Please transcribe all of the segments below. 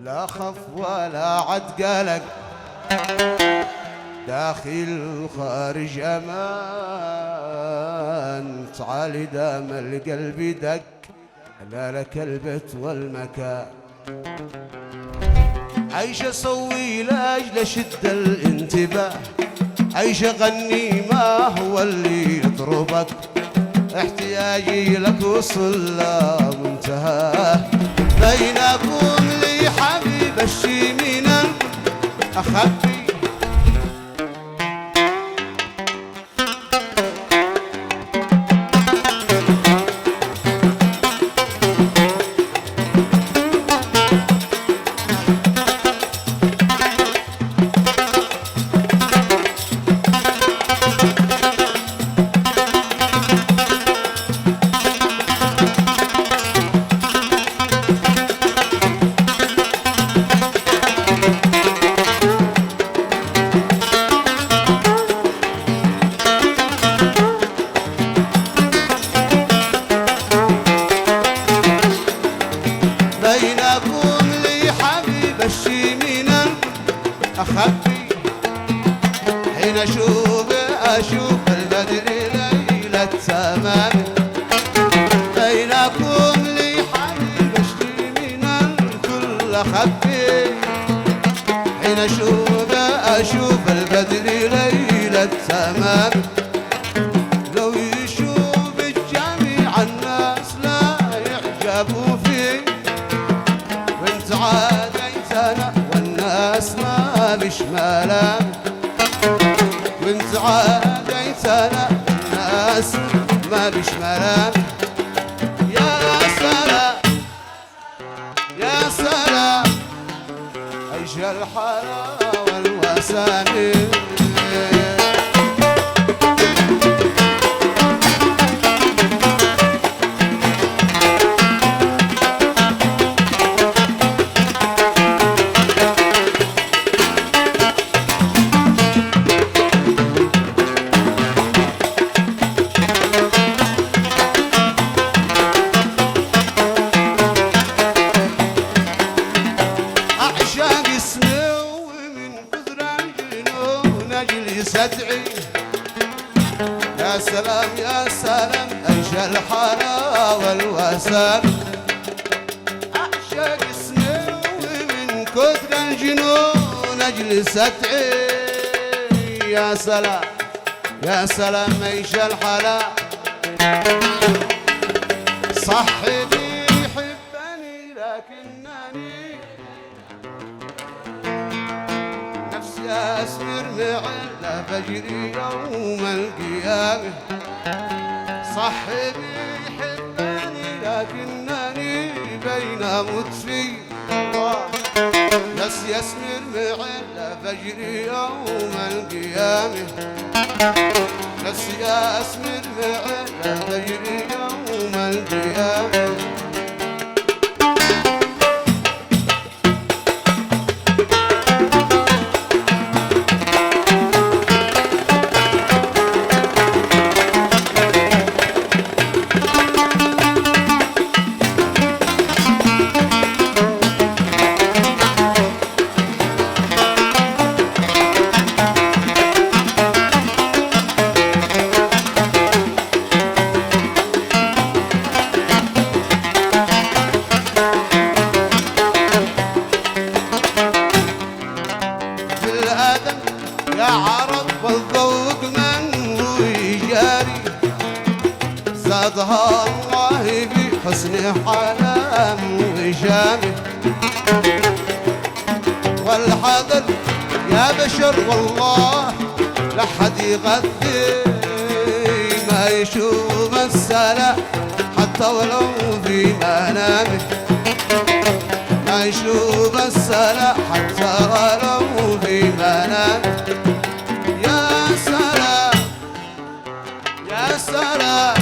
لا خف ولا عد قلق، داخل خارج امان، تعالي دام القلب دق، لا لك البيت والمكان. عايش اسوي لاجل شد الانتباه، عايش اغني ما هو اللي يطربك، احتياجي لك وصل لا منتهى، بينكم لي حبيب الشي من اخبي. بينكم لي حبيب الشي من أخبي، حين أشوف البدر ليلة تمام. بينكم لي حبيب الشي من الكل أخبي، حين أشوف البدر ليلة تمام. لو يشوف الجميع الناس لا يعجبوا فيه، وانت عاديتنا والناس ما بش ملام، وانت عاديتنا والناس ما بش ملام. يا سلام يا سلام، عيش الحلاوة والوسامي. أدعي يا سلام يا سلام، عيش الحلاوة والوسام. أعشق اسمه ومن كثر الجنون أجلس أدعي يا سلام يا سلام، عيش الحلاوة. صاحبي يحبني لكنني نفسي أسمر معه فجري يوم القيامة. صاحبي يحبني لكنني بين مطفي الله، نفسي أسمر معه فجري يوم القيامة. نفسي أسمر معه فجري يوم القيامة. يا عرب والذوق من هو يجاري، زادها الله بحسن حلام وشامه. والحذر يا بشر والله لحد يغذي، ما يشوف السلام حتى ولو في منامه، ما يشوف السلام حتى ولو في منامه. يا سلام يا سلام،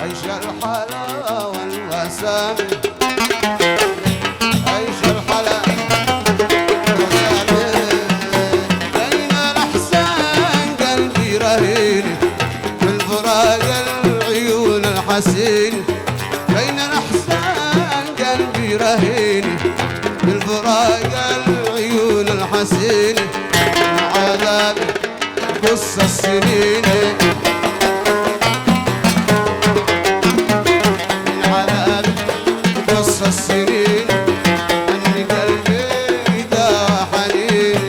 عيش الحلاوة والوسامة. عيش الحلاوة والوسامة، بين الأحزان قلبي رهيني، بالفراق العيون الحسين. بين الأحزان قلبي رهيني، فراق العيون الحسينة من عذاب قص السنين من عذاب قص السنين أني قلبي داوى حنين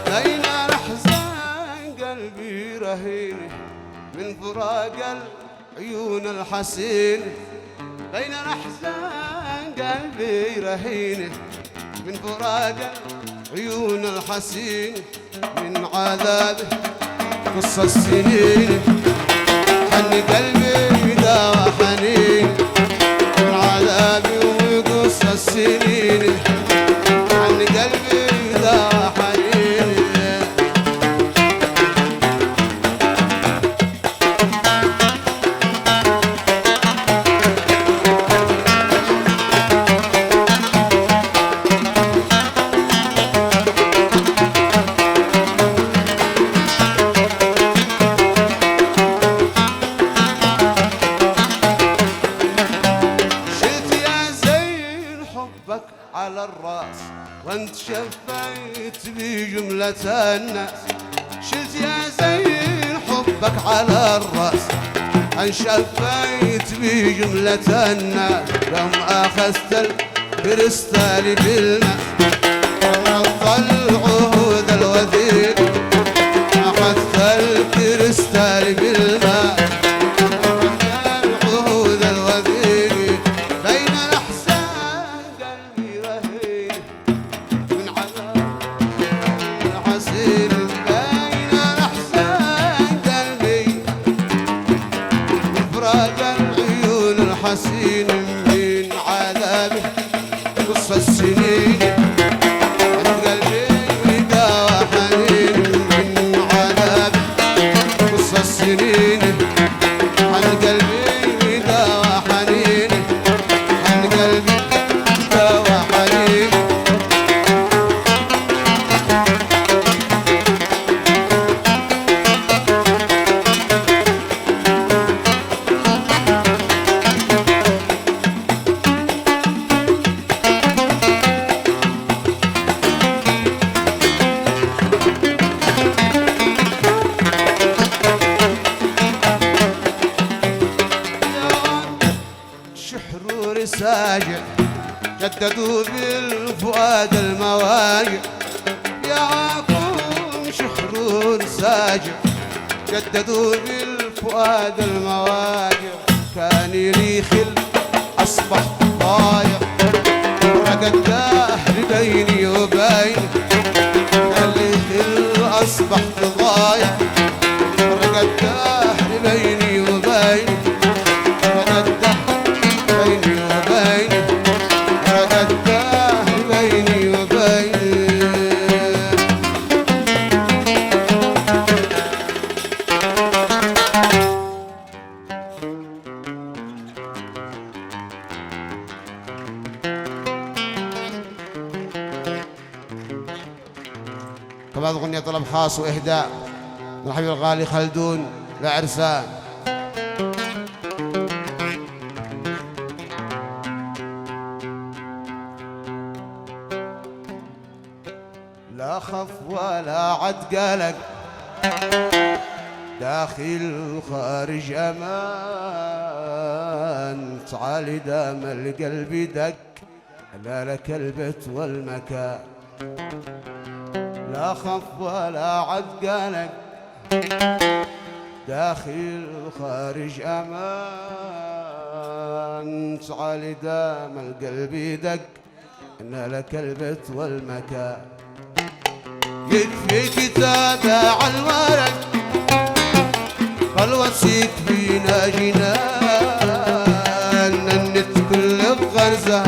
بين الأحزان قلبي رهين من فراق العيون الحسين بين الأحزان قلبي رهين من فراق العيون الحسين من عذابه قص السنين حن قلبي داوى حنين من عذابي وقص السنين حن قلبي داوى حنين على الراس وانت شفيت بجملة الناس شلت يا زين حبك على الراس ان شفيت بجملة الناس يوم اخذت الكريستال بالماء ونظل عهود الوثيق اخذت الكريستال بالماء حسين من عذابه قص السنين عند قلبي داوى حنين من عذابه قص السنين عند قلبي داوى حنين عند قلبي داوى حنين ساجع جددوا بالفؤاد المواجع ياكم شحرور ساجع جددوا بالفؤاد المواجع كان يريخل أصبح ضايع رقد الدهر بيني وبين كان يريخل أصبح ضايع رقد الدهر بيني وبين رقد الدهر بيني وبين رقد الدهر بيني وبين طبعا أغنية طلب خاص وإهداء من حبيب الغالي خلدون لعرسان. لا خف ولا عد قلق داخل خارج أمان تعالي دام القلب دق لا لك البيت والمكان لا خف ولا عد قلق داخل خارج أمان تعالي دام القلب دق إن لك البيت والمكان يكفي كتابة على الورق فالوصيك بينا جنان النت كل بغرزة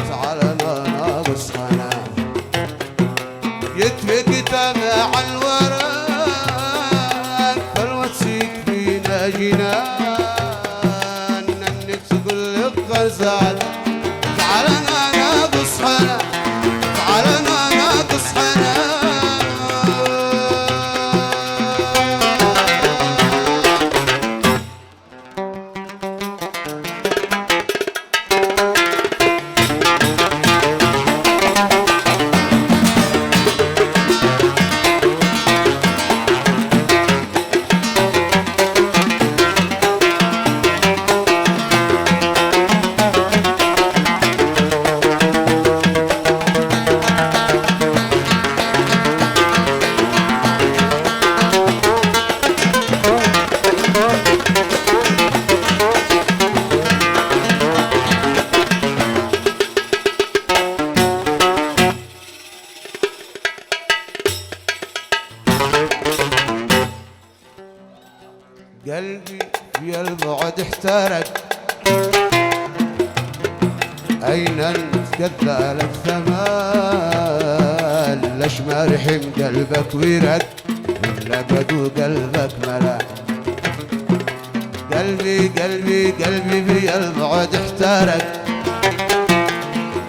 تعال ناقص خنان يكفي كتابة على الورق فالوصيك بينا جنان النت كل بغرزة تعال ناقص خنان تعال ناقص خنان احترق. أين أنت كذال الثمال ليش ما رحم قلبك ورق لقدوا قلبك ملا. قلبي قلبي قلبي في البعد احترق.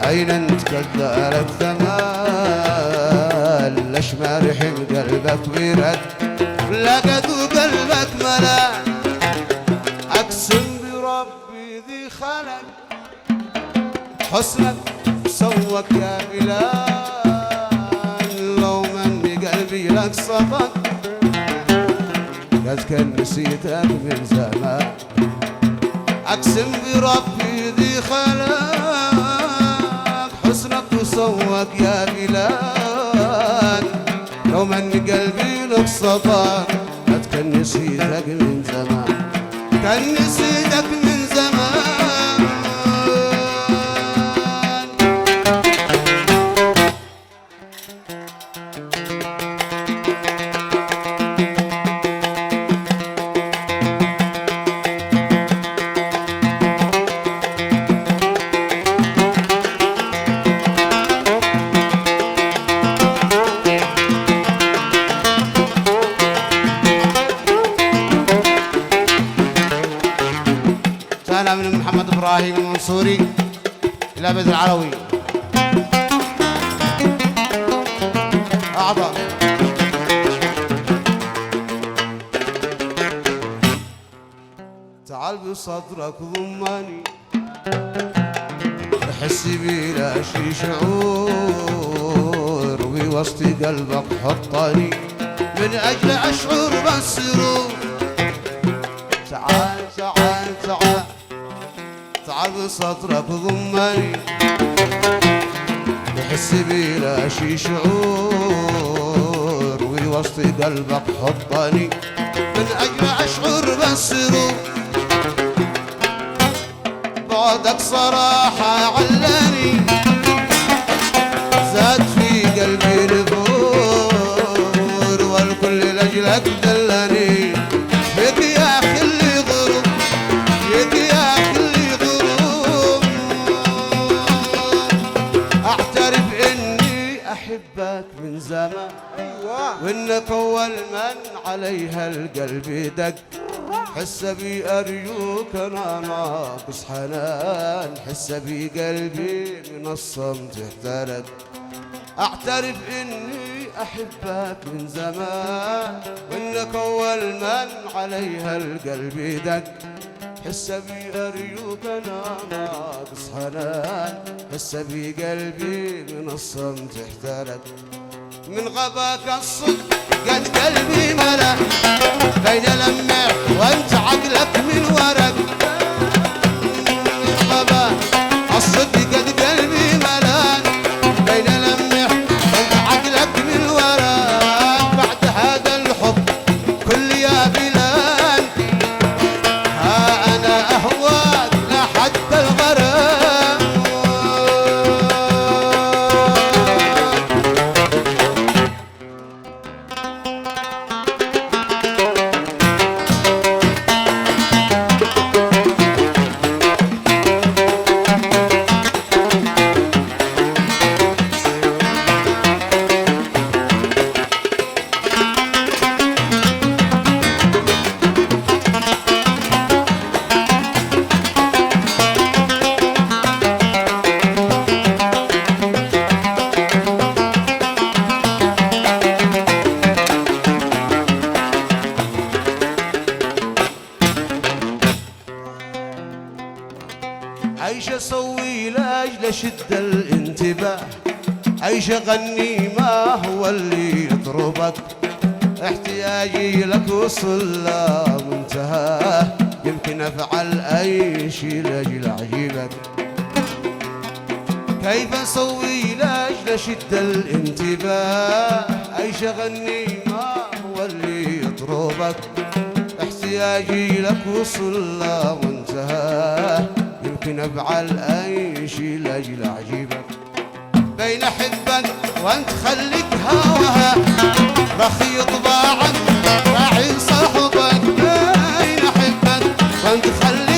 أين أنت كذال الثمال ليش ما رحم قلبك ورق لقدوا قلبك ملا. أقسم بربي ذي خلق حسنك سوك يا بلال لو مني قلبي لك صفق قد كان نسيتك من زمان. أقسم بربي ذي خلق حسنك وسوك يا بلال لو مني قلبي لك صفق قد كان نسيتك من زمان. كان نسيتك من زمان. أنا من محمد إبراهيم المنصوري إلى بدر العلوي أعضاء. تعال بصدرك ضماني أحس بي لا شي شعور وبوسط قلبك حطني من أجل أشعر بالسرور. تعال تعال تعال تعال بسطرك ضمني بحس بي لا شي شعور ووسط قلبك حطني من أجل أشعر بالسرور. بعدك صراحة علاني زاد في قلبي نفور والكل لأجلك دلني. فيك يا أخي اللي ضرب فيك يا أخي اللي ضرب أعترف إني أحبك من زمان وإنك أول من عليها القلب دق. حس بي أرجوك أنا ناقص حنان حس بي قلبي من الصمت احترق. أعترف إني أحبك من زمان وإنك أول من عليها القلب دق. حس بي أرجوك أنا ناقص حنان حس بي قلبي من الصمت احترق. من غباك الصدق قد قلبي ملا بين لمع وانت عقلك من ورق. من غباك الصدق قد قلبي ملا بين لمع وانت عقلك من ورق. بعد هذا الحب كل يا بلال ها أنا أهواك لا حتى الغرام. عايش اسوي لاجل شد الانتباه عايش اغني ما هو اللي يطربك. احتياجي لك وصل لا منتهى يمكن افعل اي شي لاجل اعجبك. كيف اسوي لاجل شد الانتباه عايش اغني ما هو اللي يطربك. احتياجي لك وصل لا منتهى يمكن افعل اي شي لاجل اعجبك. بين احبك وانت خليك هواها رخي طباعك راعي صاحبك. بين احبك وانت خليك